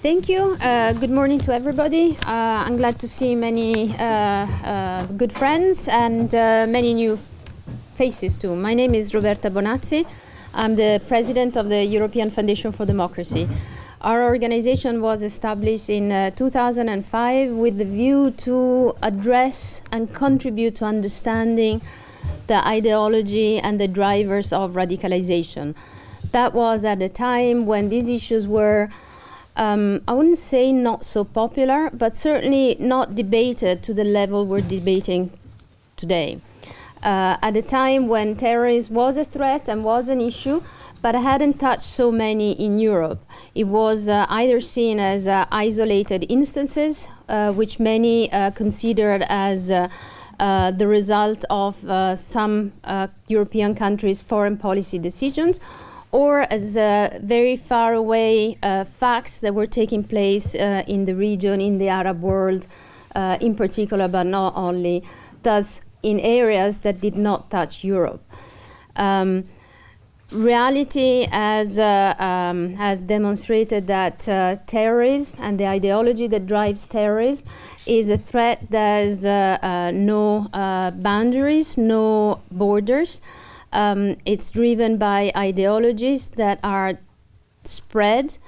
Thank you. Good morning to everybody. I'm glad to see many good friends and many new faces too. My name is Roberta Bonazzi. I'm the president of the European Foundation for Democracy. Our organization was established in 2005 with the view to address and contribute to understanding the ideology and the drivers of radicalization. That was at a time when these issues were, I wouldn't say not so popular, but certainly not debated to the level we're debating today. At a time when terrorism was a threat and was an issue, but it hadn't touched so many in Europe. It was either seen as isolated instances, which many considered as the result of some European countries' foreign policy decisions, or as very far away facts that were taking place in the region, in the Arab world in particular, but not only, thus in areas that did not touch Europe. Reality has demonstrated that terrorism and the ideology that drives terrorism is a threat that has no boundaries, no borders. It's driven by ideologies that are spread,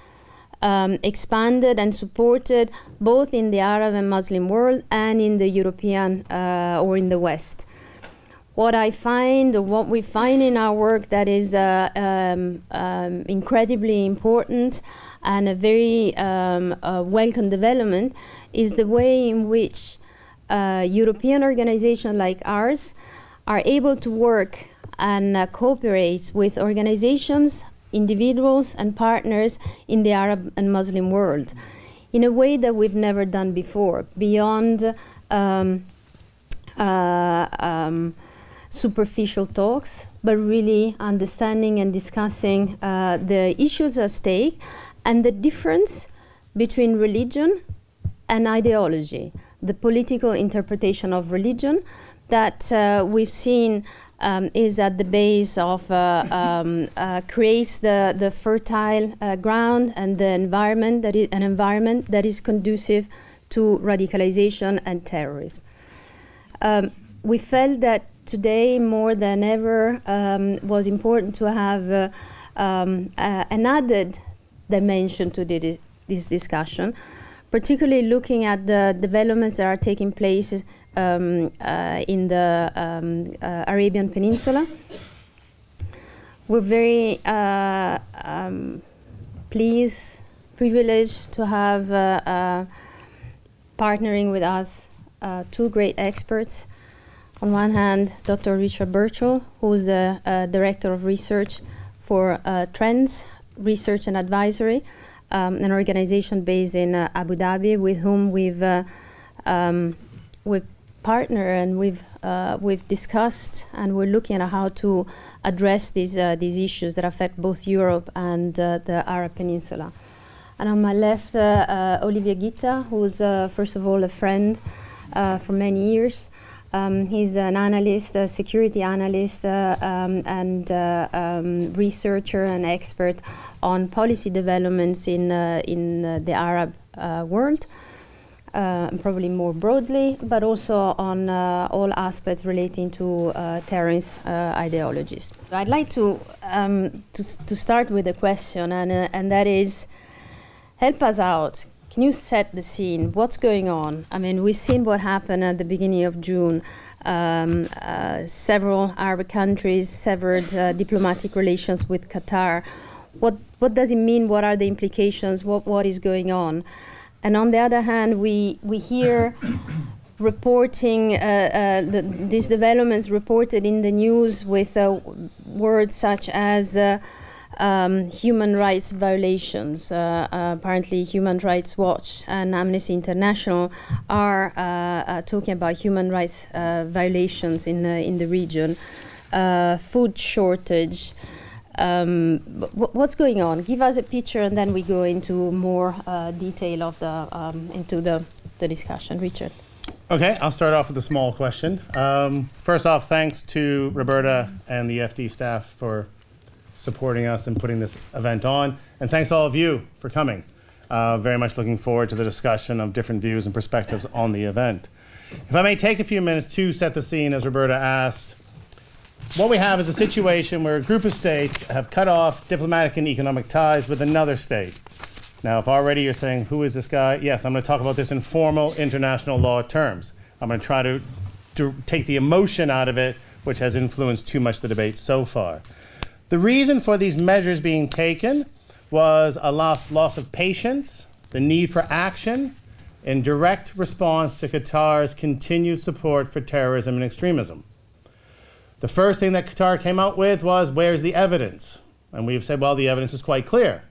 expanded and supported both in the Arab and Muslim world and in the European or in the West. What I find, or what we find in our work that is incredibly important and a very welcome development is the way in which European organizations like ours are able to work and cooperate with organizations, individuals and partners in the Arab and Muslim world in a way that we've never done before, beyond superficial talks, but really understanding and discussing the issues at stake and the difference between religion and ideology, the political interpretation of religion that we've seen is at the base of creates the fertile ground and the environment that is an environment that is conducive to radicalization and terrorism. We felt that today more than ever was important to have an added dimension to this discussion, particularly looking at the developments that are taking place in the Arabian Peninsula. We're very privileged to have partnering with us two great experts. On one hand, Dr. Richard Birchall, who is the Director of Research for Trends Research and Advisory, an organization based in Abu Dhabi, with whom we've partnered and we've discussed, and we're looking at how to address these issues that affect both Europe and the Arab Peninsula. And on my left, Olivier Guitta, who's first of all a friend for many years. He's an analyst, a security analyst, and researcher and expert on policy developments in the Arab world, probably more broadly, but also on all aspects relating to terrorist ideologies. I'd like to start with a question, and that is, help us out. Can you set the scene? What's going on? I mean, we've seen what happened at the beginning of June. Several Arab countries severed diplomatic relations with Qatar. What does it mean? What are the implications? What is going on? And on the other hand, we hear reporting these developments reported in the news with words such as human rights violations. Apparently Human Rights Watch and Amnesty International are talking about human rights violations in the region, food shortage. What's going on? Give us a picture and then we go into more detail of into the discussion. Richard. Okay, I'll start off with a small question. First off, thanks to Roberta and the FD staff for supporting us and putting this event on. And thanks to all of you for coming. Very much looking forward to the discussion of different views and perspectives on the event. If I may take a few minutes to set the scene, as Roberta asked, what we have is a situation where a group of states have cut off diplomatic and economic ties with another state. Now, if already you're saying, who is this guy? Yes, I'm going to talk about this in formal international law terms. I'm going to try to take the emotion out of it, which has influenced too much the debate so far. The reason for these measures being taken was a loss of patience, the need for action, in direct response to Qatar's continued support for terrorism and extremism. The first thing that Qatar came out with was, where's the evidence? And we've said, well, the evidence is quite clear.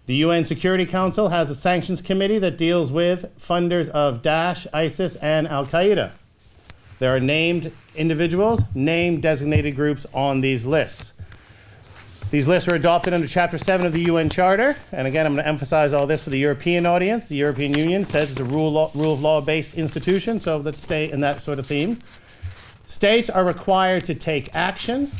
The UN Security Council has a sanctions committee that deals with funders of Daesh, ISIS, and Al-Qaeda. There are named individuals, named designated groups on these lists. These lists are adopted under Chapter 7 of the UN Charter. And again, I'm going to emphasize all this for the European audience. The European Union says it's a rule of law-based institution, so let's stay in that sort of theme. States are required to take action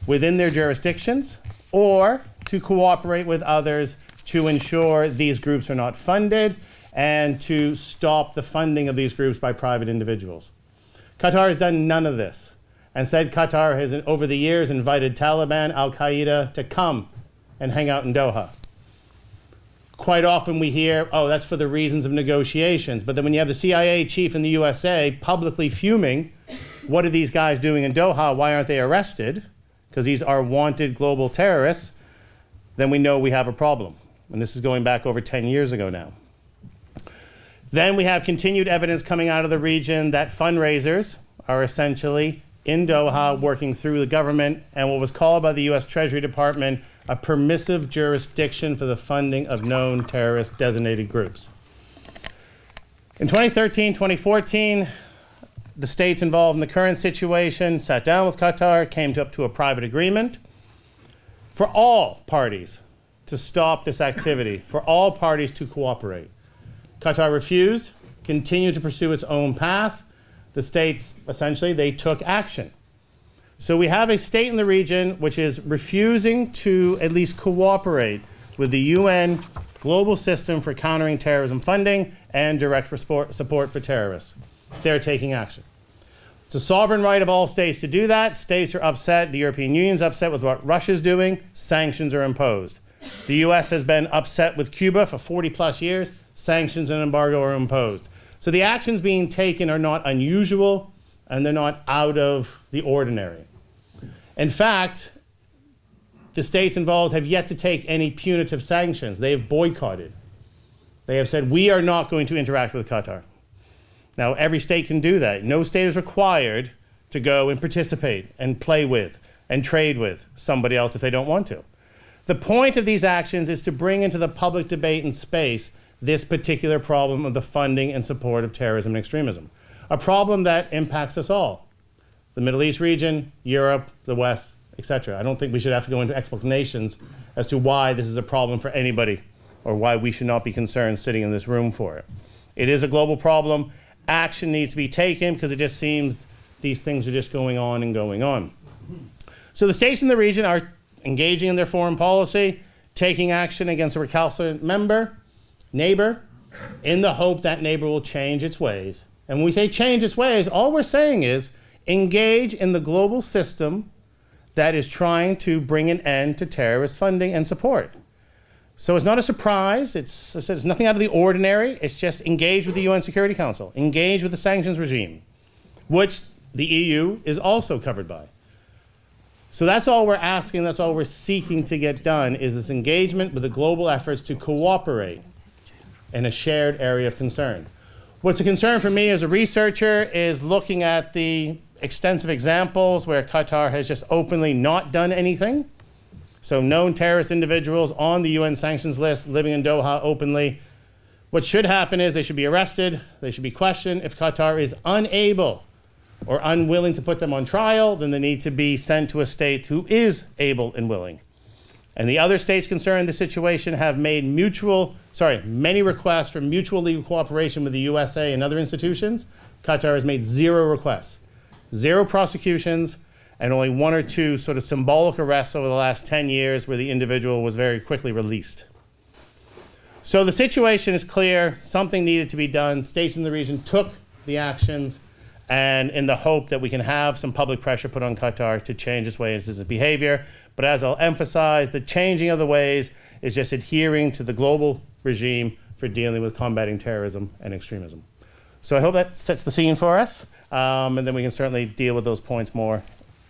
within their jurisdictions or to cooperate with others to ensure these groups are not funded and to stop the funding of these groups by private individuals. Qatar has done none of this, and said Qatar has, over the years, invited Taliban, Al-Qaeda to come and hang out in Doha. Quite often we hear, oh, that's for the reasons of negotiations. But then when you have the CIA chief in the USA publicly fuming, what are these guys doing in Doha? Why aren't they arrested? Because these are wanted global terrorists. Then we know we have a problem. And this is going back over 10 years ago now. Then we have continued evidence coming out of the region that fundraisers are essentially in Doha working through the government and what was called by the US Treasury Department a permissive jurisdiction for the funding of known terrorist designated groups. In 2013, 2014, the states involved in the current situation sat down with Qatar, came up to a private agreement for all parties to stop this activity, for all parties to cooperate. Qatar refused, continued to pursue its own path. The states, essentially, they took action. So we have a state in the region which is refusing to at least cooperate with the UN global system for countering terrorism funding and direct support for terrorists. They're taking action. It's a sovereign right of all states to do that. States are upset. The European Union's upset with what Russia's doing. Sanctions are imposed. The US has been upset with Cuba for 40 plus years. Sanctions and embargo are imposed. So the actions being taken are not unusual and they're not out of the ordinary. In fact, the states involved have yet to take any punitive sanctions. They have boycotted. They have said, we are not going to interact with Qatar. Now, every state can do that. No state is required to go and participate and play with and trade with somebody else if they don't want to. The point of these actions is to bring into the public debate and space this particular problem of the funding and support of terrorism and extremism, a problem that impacts us all. The Middle East region, Europe, the West, etc. I don't think we should have to go into explanations as to why this is a problem for anybody or why we should not be concerned sitting in this room for it. It is a global problem. Action needs to be taken because it just seems these things are just going on and going on. So the states in the region are engaging in their foreign policy, taking action against a recalcitrant neighbor, in the hope that neighbor will change its ways. And when we say change its ways, all we're saying is engage in the global system that is trying to bring an end to terrorist funding and support. So it's not a surprise. It's nothing out of the ordinary. It's just engage with the UN Security Council, engage with the sanctions regime, which the EU is also covered by. So that's all we're asking, that's all we're seeking to get done, is this engagement with the global efforts to cooperate in a shared area of concern. What's a concern for me as a researcher is looking at the extensive examples where Qatar has just openly not done anything. So known terrorist individuals on the UN sanctions list living in Doha openly. What should happen is they should be arrested, they should be questioned. If Qatar is unable or unwilling to put them on trial, then they need to be sent to a state who is able and willing. And the other states concerned in this situation have made many requests for mutual legal cooperation with the USA and other institutions. Qatar has made 0 requests, 0 prosecutions, and only 1 or 2 sort of symbolic arrests over the last 10 years where the individual was very quickly released. So the situation is clear. Something needed to be done. States in the region took the actions, and in the hope that we can have some public pressure put on Qatar to change its ways, its behavior. But as I'll emphasize, the changing of the ways is just adhering to the global regime for dealing with combating terrorism and extremism. So I hope that sets the scene for us, and then we can certainly deal with those points more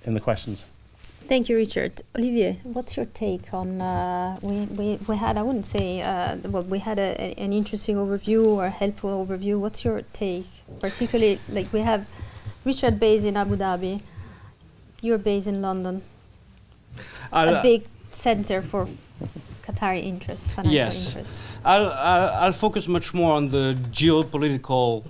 in the questions. Thank you, Richard. Olivier, what's your take on, we had, I wouldn't say, well, we had an interesting overview or a helpful overview. What's your take? Particularly, like we have Richard based in Abu Dhabi, you're based in London, a big center for Qatari interests, financial interests. I'll focus much more on the geopolitical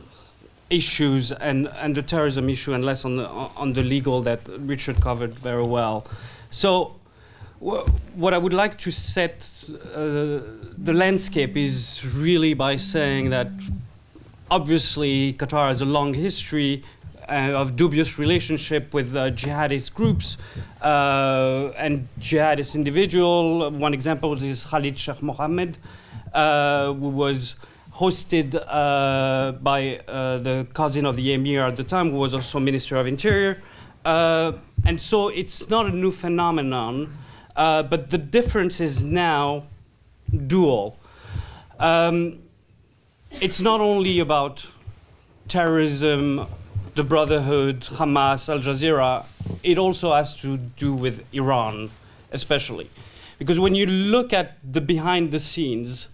issues and the terrorism issue, and less on the legal that Richard covered very well. So what I would like to set the landscape is really by saying that obviously Qatar has a long history of dubious relationship with jihadist groups and jihadist individual. One example is Khalid Sheikh Mohammed, who was hosted by the cousin of the emir at the time, who was also Minister of Interior. And so it's not a new phenomenon, but the difference is now dual. It's not only about terrorism, the Brotherhood, Hamas, Al Jazeera, it also has to do with Iran, especially. Because when you look at the behind the scenes,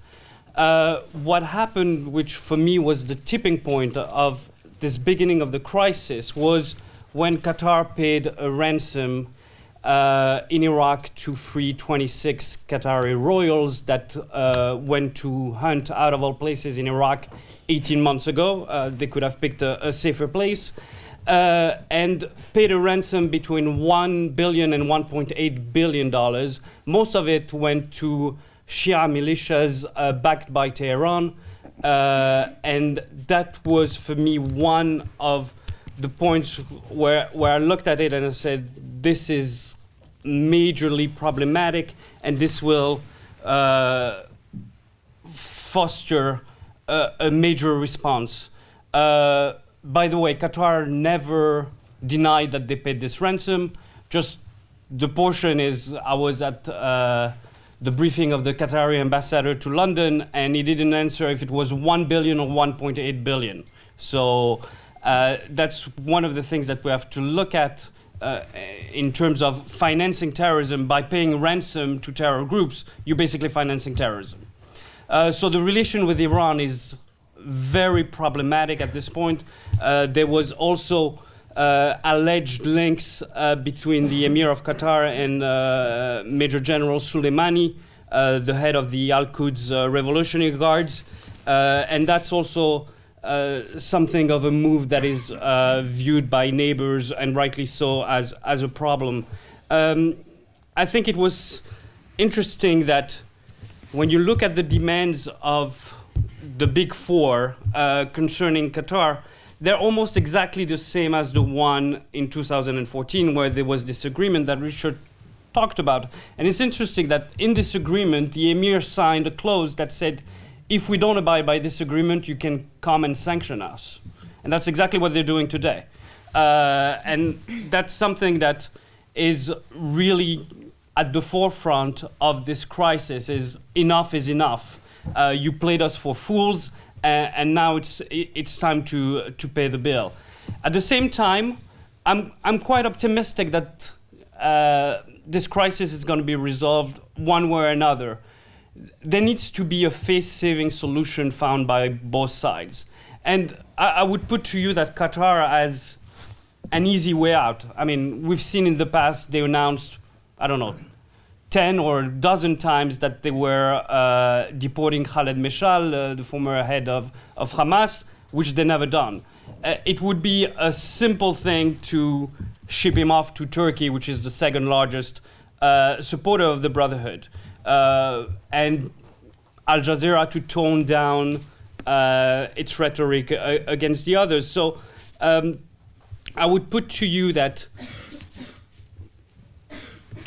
what happened, which for me was the tipping point of this beginning of the crisis, was when Qatar paid a ransom in Iraq to free 26 Qatari royals that went to hunt out of all places in Iraq 18 months ago. They could have picked a safer place, and paid a ransom between $1 billion and $1.8 billion. Most of it went to Shia militias backed by Tehran, and that was for me one of the points where I looked at it and I said, this is majorly problematic, and this will foster a major response. By the way, Qatar never denied that they paid this ransom. Just the portion is, I was at the briefing of the Qatari ambassador to London, and he didn't answer if it was 1 billion or 1.8 billion. So that's one of the things that we have to look at in terms of financing terrorism. By paying ransom to terror groups, you're basically financing terrorism. So the relation with Iran is very problematic at this point. There was also alleged links between the Emir of Qatar and Major General Soleimani, the head of the Al-Quds Revolutionary Guards. And that's also something of a move that is viewed by neighbors, and rightly so, as a problem. I think it was interesting that when you look at the demands of the Big Four concerning Qatar, they're almost exactly the same as the one in 2014, where there was this agreement that Richard talked about. And it's interesting that in this agreement, the Emir signed a clause that said, if we don't abide by this agreement, you can come and sanction us. And that's exactly what they're doing today. And that's something that is really at the forefront of this crisis, is enough is enough. You played us for fools, and now it's time to pay the bill. At the same time, I'm quite optimistic that this crisis is going to be resolved one way or another. There needs to be a face-saving solution found by both sides. And I would put to you that Qatar has an easy way out. I mean, we've seen in the past they announced, I don't know, 10 or a dozen times that they were deporting Khaled Meshal, the former head of Hamas, which they never done. It would be a simple thing to ship him off to Turkey, which is the second largest supporter of the Brotherhood, and Al Jazeera to tone down its rhetoric against the others. So I would put to you that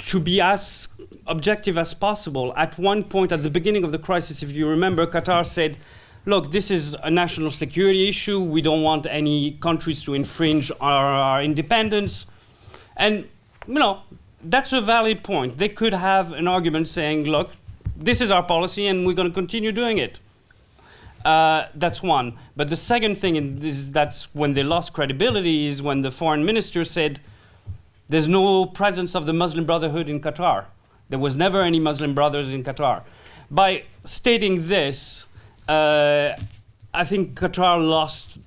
to be as objective as possible. At one point, at the beginning of the crisis, if you remember, Qatar said, look, this is a national security issue. We don't want any countries to infringe our independence. And, you know, that's a valid point. They could have an argument saying, look, this is our policy and we're going to continue doing it. That's one. But the second thing is that's when they lost credibility is when the foreign minister said, there's no presence of the Muslim Brotherhood in Qatar. There was never any Muslim Brothers in Qatar. By stating this, I think Qatar lost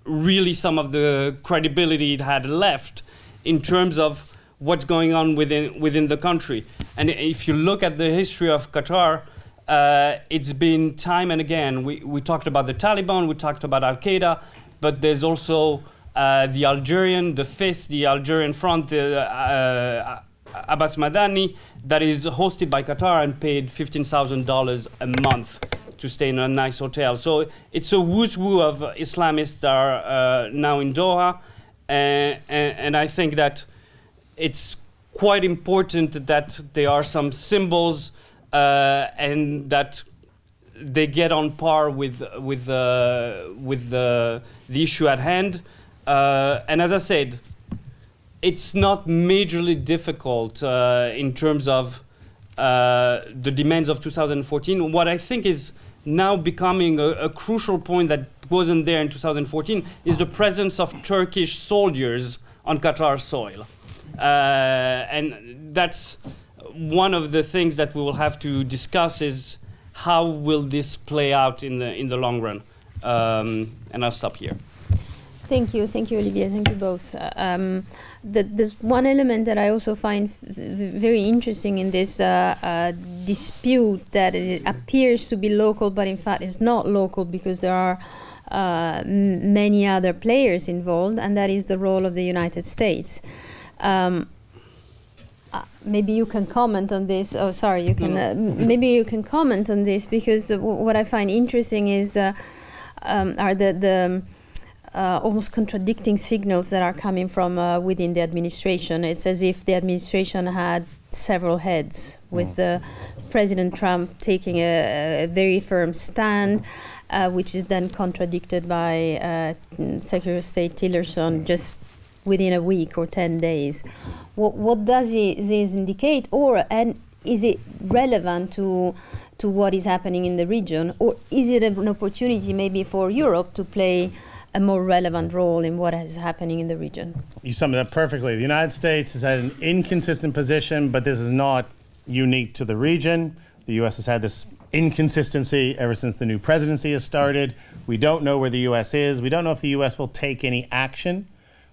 really some of the credibility it had left in terms of what's going on within the country. And if you look at the history of Qatar, it's been time and again. We talked about the Taliban, we talked about Al-Qaeda, but there's also the Algerian, the FIS, the Algerian Front, Abbas Madani, that is hosted by Qatar and paid $15,000 a month to stay in a nice hotel. So it's a who's who of Islamists that are now in Doha, and I think that it's quite important that there are some symbols and that they get on par with the issue at hand. And as I said, it's not majorly difficult in terms of the demands of 2014. What I think is now becoming a crucial point that wasn't there in 2014 is the presence of Turkish soldiers on Qatar soil. And that's one of the things that we will have to discuss is how will this play out in the long run. And I'll stop here. Thank you, Olivier. Thank you both. There's one element that I also find very interesting in this dispute that it appears to be local, but in fact is not local because there are many other players involved, and that is the role of the United States. Maybe you can comment on this. Oh, sorry, you can. Maybe you can comment on this because what I find interesting is are the almost contradicting signals that are coming from within the administration. It's as if the administration had several heads, with President Trump taking a very firm stand, which is then contradicted by Secretary of State Tillerson just within a week or 10 days. What does this indicate, and is it relevant to what is happening in the region, or is it an opportunity maybe for Europe to play a more relevant role in what is happening in the region? You summed it up perfectly. The United States has had an inconsistent position, but this is not unique to the region. The U.S. has had this inconsistency ever since the new presidency has started. We don't know where the U.S. is. We don't know if the U.S. will take any action.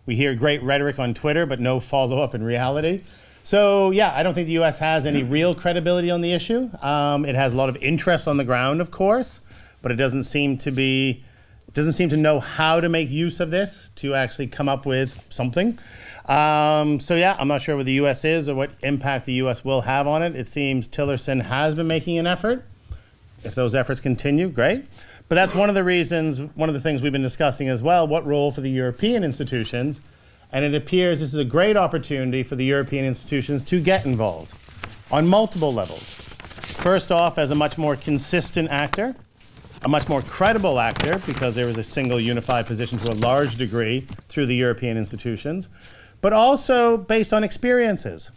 We hear great rhetoric on Twitter, but no follow-up in reality. So, yeah, I don't think the U.S. has any real credibility on the issue. It has a lot of interest on the ground, of course, but it doesn't seem to know how to make use of this to actually come up with something. So, yeah, I'm not sure where the U.S. is or what impact the U.S. will have on it. It seems Tillerson has been making an effort. If those efforts continue, great. But that's one of the reasons, one of the things we've been discussing as well, what role for the European institutions. And it appears this is a great opportunity for the European institutions to get involved on multiple levels. First off, as a much more consistent actor, a much more credible actor, because there is a single unified position to a large degree through the European institutions, but also based on experiences.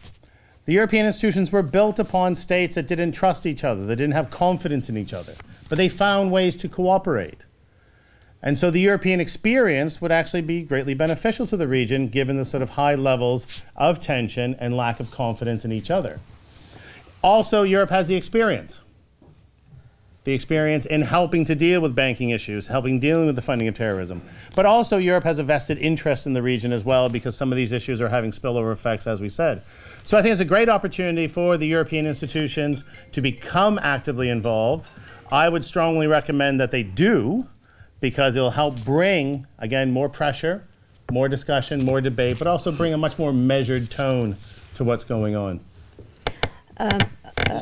The European institutions were built upon states that didn't trust each other, that didn't have confidence in each other, but they found ways to cooperate. And so the European experience would actually be greatly beneficial to the region, given the sort of high levels of tension and lack of confidence in each other. Also, Europe has the experience in helping to deal with banking issues, dealing with the funding of terrorism. But also Europe has a vested interest in the region as well, because some of these issues are having spillover effects, as we said. So I think it's a great opportunity for the European institutions to become actively involved. I would strongly recommend that they do, because it'll help bring, again, more pressure, more discussion, more debate, but also bring a much more measured tone to what's going on.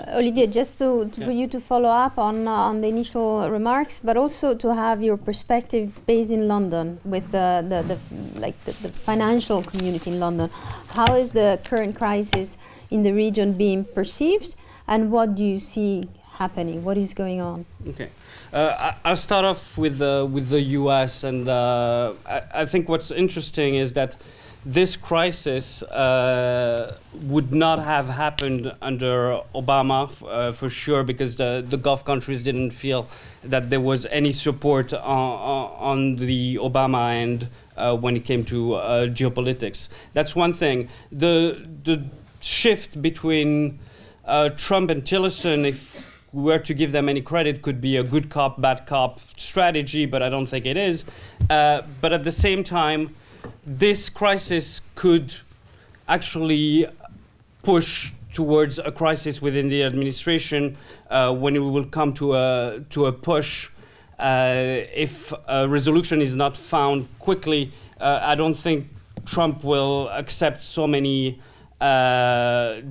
Olivier, just for you to follow up on the initial remarks, but also to have your perspective based in London with the financial community in London. How is the current crisis in the region being perceived, and what do you see happening? What is going on? Okay, I'll start off with the U.S. and I think what's interesting is that this crisis would not have happened under Obama for sure, because the Gulf countries didn't feel that there was any support on the Obama end when it came to geopolitics. That's one thing. The shift between Trump and Tillerson, if we were to give them any credit, could be a good cop, bad cop strategy, but I don't think it is. But at the same time, this crisis could actually push towards a crisis within the administration when it will come to a push. If a resolution is not found quickly, I don't think Trump will accept so many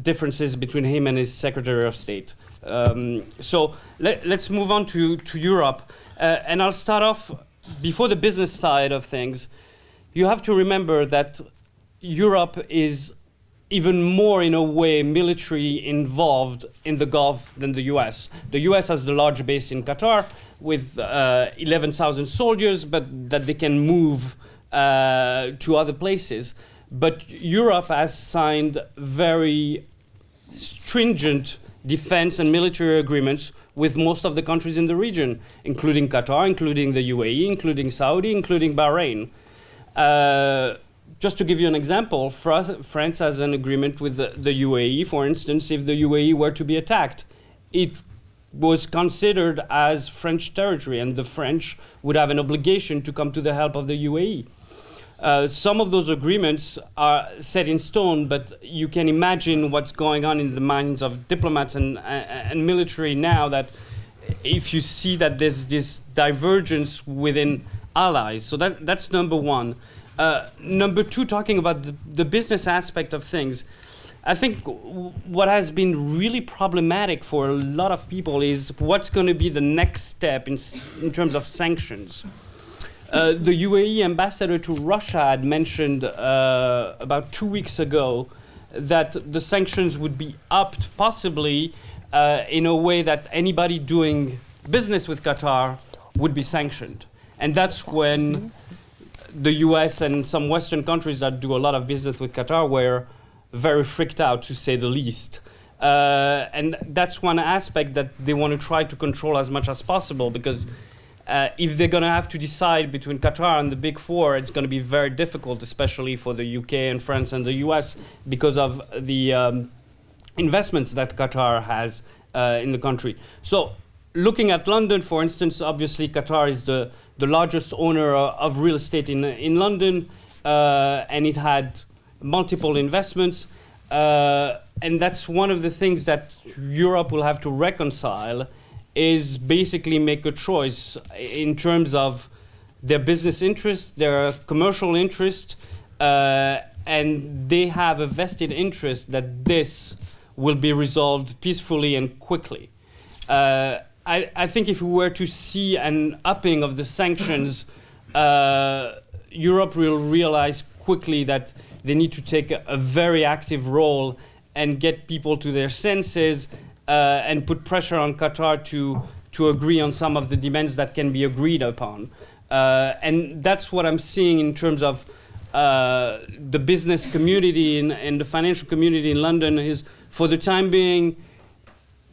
differences between him and his Secretary of State. So let's move on to Europe. And I'll start off before the business side of things. You have to remember that Europe is even more, in a way, military involved in the Gulf than the US. The US has the large base in Qatar with 11,000 soldiers, but that they can move to other places. But Europe has signed very stringent defense and military agreements with most of the countries in the region, including Qatar, including the UAE, including Saudi, including Bahrain. Just to give you an example, France has an agreement with the UAE. For instance, if the UAE were to be attacked, it was considered as French territory, and the French would have an obligation to come to the help of the UAE. Some of those agreements are set in stone, but you can imagine what's going on in the minds of diplomats and military now, that if you see that there's this divergence within allies. So that's number one. Number two, talking about the business aspect of things, I think what has been really problematic for a lot of people is what's going to be the next step in terms of sanctions. The UAE ambassador to Russia had mentioned about 2 weeks ago that the sanctions would be upped possibly in a way that anybody doing business with Qatar would be sanctioned. And that's when the US and some Western countries that do a lot of business with Qatar were very freaked out, to say the least. And that's one aspect that they want to try to control as much as possible, because if they're going to have to decide between Qatar and the Big Four, it's going to be very difficult, especially for the UK and France and the US, because of the investments that Qatar has in the country. So looking at London, for instance, obviously Qatar is the largest owner of real estate in London, and it had multiple investments. And that's one of the things that Europe will have to reconcile, is basically make a choice in terms of their business interest, their commercial interest, and they have a vested interest that this will be resolved peacefully and quickly. I think if we were to see an upping of the sanctions, Europe will realize quickly that they need to take a very active role and get people to their senses, and put pressure on Qatar to agree on some of the demands that can be agreed upon. And that's what I'm seeing in terms of the business community and the financial community in London. Is, for the time being,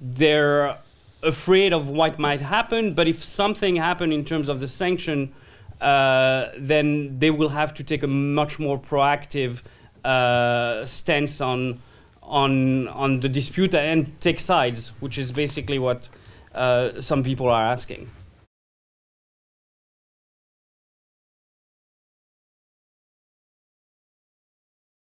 they're afraid of what might happen, but if something happened in terms of the sanction, then they will have to take a much more proactive stance on the dispute and take sides, which is basically what some people are asking.